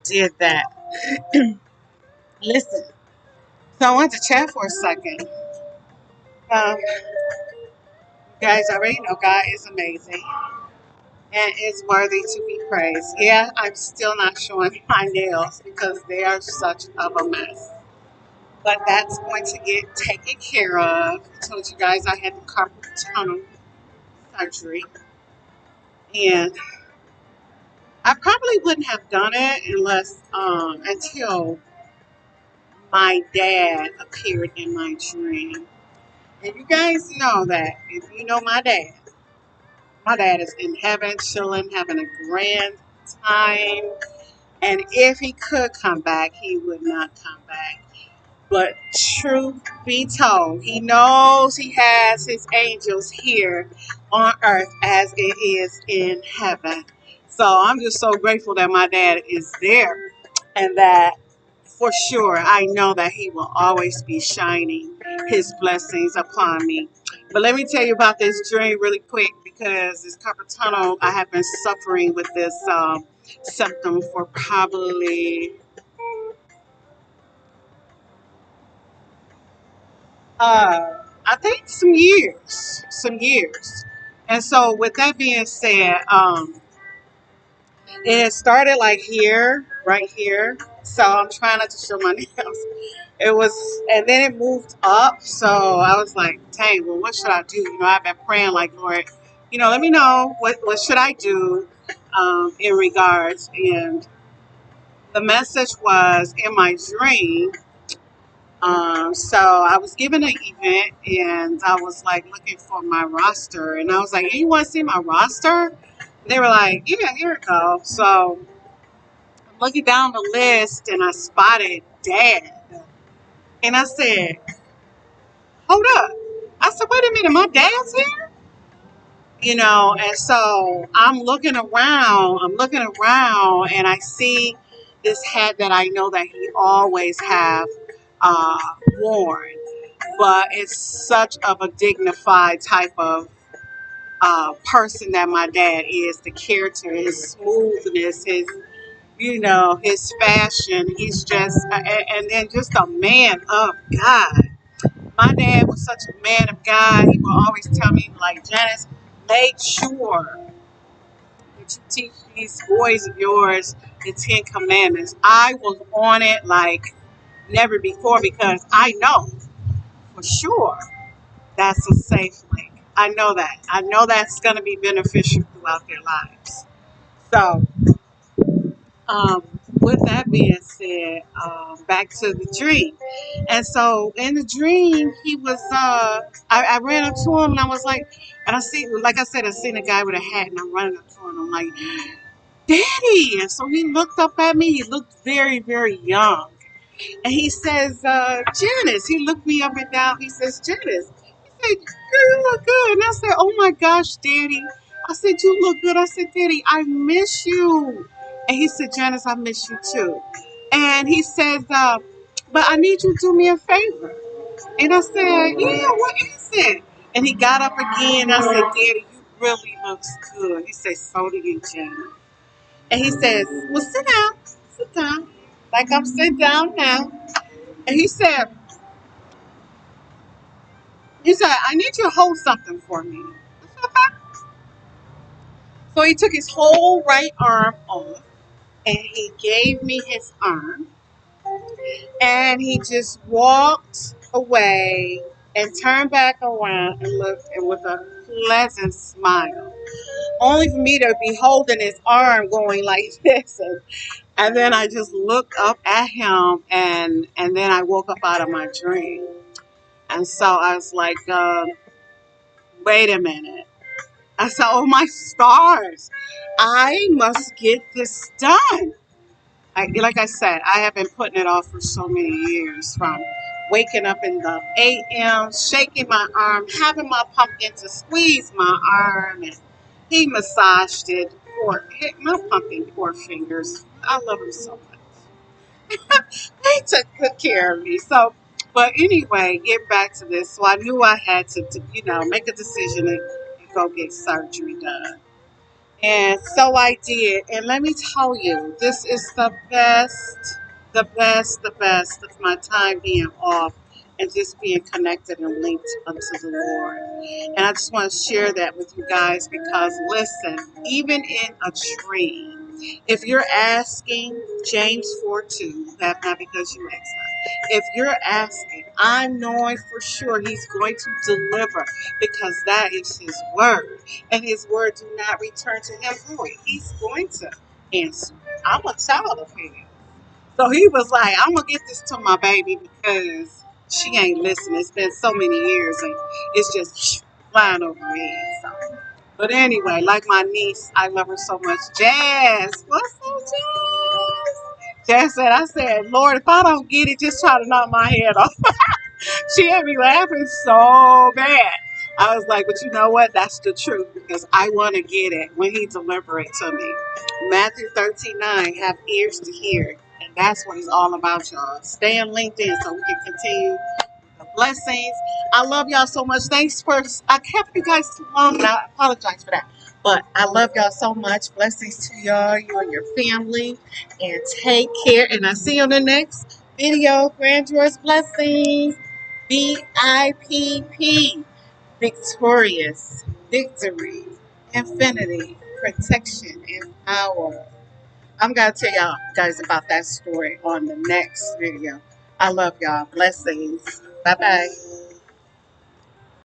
did that. Listen, so I wanted to chat for a second. You guys already know God is amazing and is worthy to be praised. Yeah, I'm still not showing my nails because they are such of a mess. But that's going to get taken care of. I told you guys I had the carpal tunnel surgery, and I probably wouldn't have done it unless until my dad appeared in my dream. And you guys know that if you know my dad is in heaven, chilling, having a grand time. And if he could come back, he would not come back. But truth be told, he knows he has his angels here on earth as it is in heaven. So I'm just so grateful that my dad is there and that for sure I know that he will always be shining his blessings upon me. But let me tell you about this dream really quick because this carpal tunnel, I have been suffering with this symptom for probably I think some years. And so, with that being said, it started like here, right here. So I'm trying not to show my nails. It was, and then it moved up. So I was like, dang, well, what should I do? I've been praying, like, Lord, let me know what should I do in regards. And the message was in my dream. So I was given an event and I was like looking for my roster and I was like, "You want to see my roster?" And they were like, "Yeah, here it goes." So I'm looking down the list and I spotted Dad. And I said, "Hold up." I said, "Wait a minute, my dad's here?" And so I'm looking around and I see this hat that I know that he always have uh, worn. But it's such of a dignified type of person that my dad is. The character, his smoothness, his fashion. He's just, and then just a man of God. My dad was such a man of God. He would always tell me, like, Janice, make sure that you teach these boys of yours the Ten Commandments. I was on it like never before because I know for sure that's a safe link. I know that. I know that's going to be beneficial throughout their lives. So, with that being said, back to the dream. And so, in the dream, he was. I ran up to him and I was like, and like I said, I seen a guy with a hat, and I'm running up to him. I'm like, Daddy. And so he looked up at me. He looked very, very young. And he says, Janice. He looked me up and down. He says, Janice. He said, girl, you look good. And I said, oh my gosh, Daddy. I said, you look good. I said, Daddy, I miss you. And he said, Janice, I miss you too. And he says, but I need you to do me a favor. And I said, yeah, what is it? And he got up again. I said, Daddy, you really looks good. He said, so do you, Janice. And he says, well, sit down. Sit down. Like I'm sitting down now. And he said, I need you to hold something for me. I said, okay. So he took his whole right arm off and he gave me his arm and he just walked away and turned back around and looked and with a pleasant smile. Only for me to be holding his arm going like this. And then I just looked up at him and then I woke up out of my dream. And so I was like, wait a minute. I said, oh my stars, I must get this done. Like I said, I have been putting it off for so many years from waking up in the AM, shaking my arm, having my pumpkin to squeeze my arm, and he massaged it, or hit my pumpkin poor fingers. I love him so much. He took good care of me. So, but anyway, get back to this. So I knew I had to make a decision and go get surgery done. And so I did. And let me tell you, this is the best of my time being off and just being connected and linked unto the Lord. And I just want to share that with you guys because listen, even in a dream, if you're asking James 4:2, that's not because you asked that. If you're asking, I'm knowing for sure he's going to deliver because that is his word. And his word do not return to him void. He's going to answer. I'm a child of his. So he was like, I'm gonna get this to my baby because she ain't listening. It's been so many years and it's just flying over her head. So. But anyway, like my niece, I love her so much. Jazz, what's up, Jazz? Jazz said, I said, Lord, if I don't get it, just try to knock my head off. She had me laughing so bad. I was like, but you know what? That's the truth because I want to get it when he deliver it to me. Matthew 13:9, have ears to hear. And that's what it's all about, y'all. Stay on LinkedIn so we can continue the blessings. I love y'all so much. Thanks for, I kept you guys too long and I apologize for that. But I love y'all so much. Blessings to y'all, you and your family. And take care. And I'll see you on the next video. Grandeurs blessings. VIP. Victorious. Victory. Infinity. Protection and power. I'm going to tell y'all guys about that story on the next video. I love y'all. Blessings. Bye bye.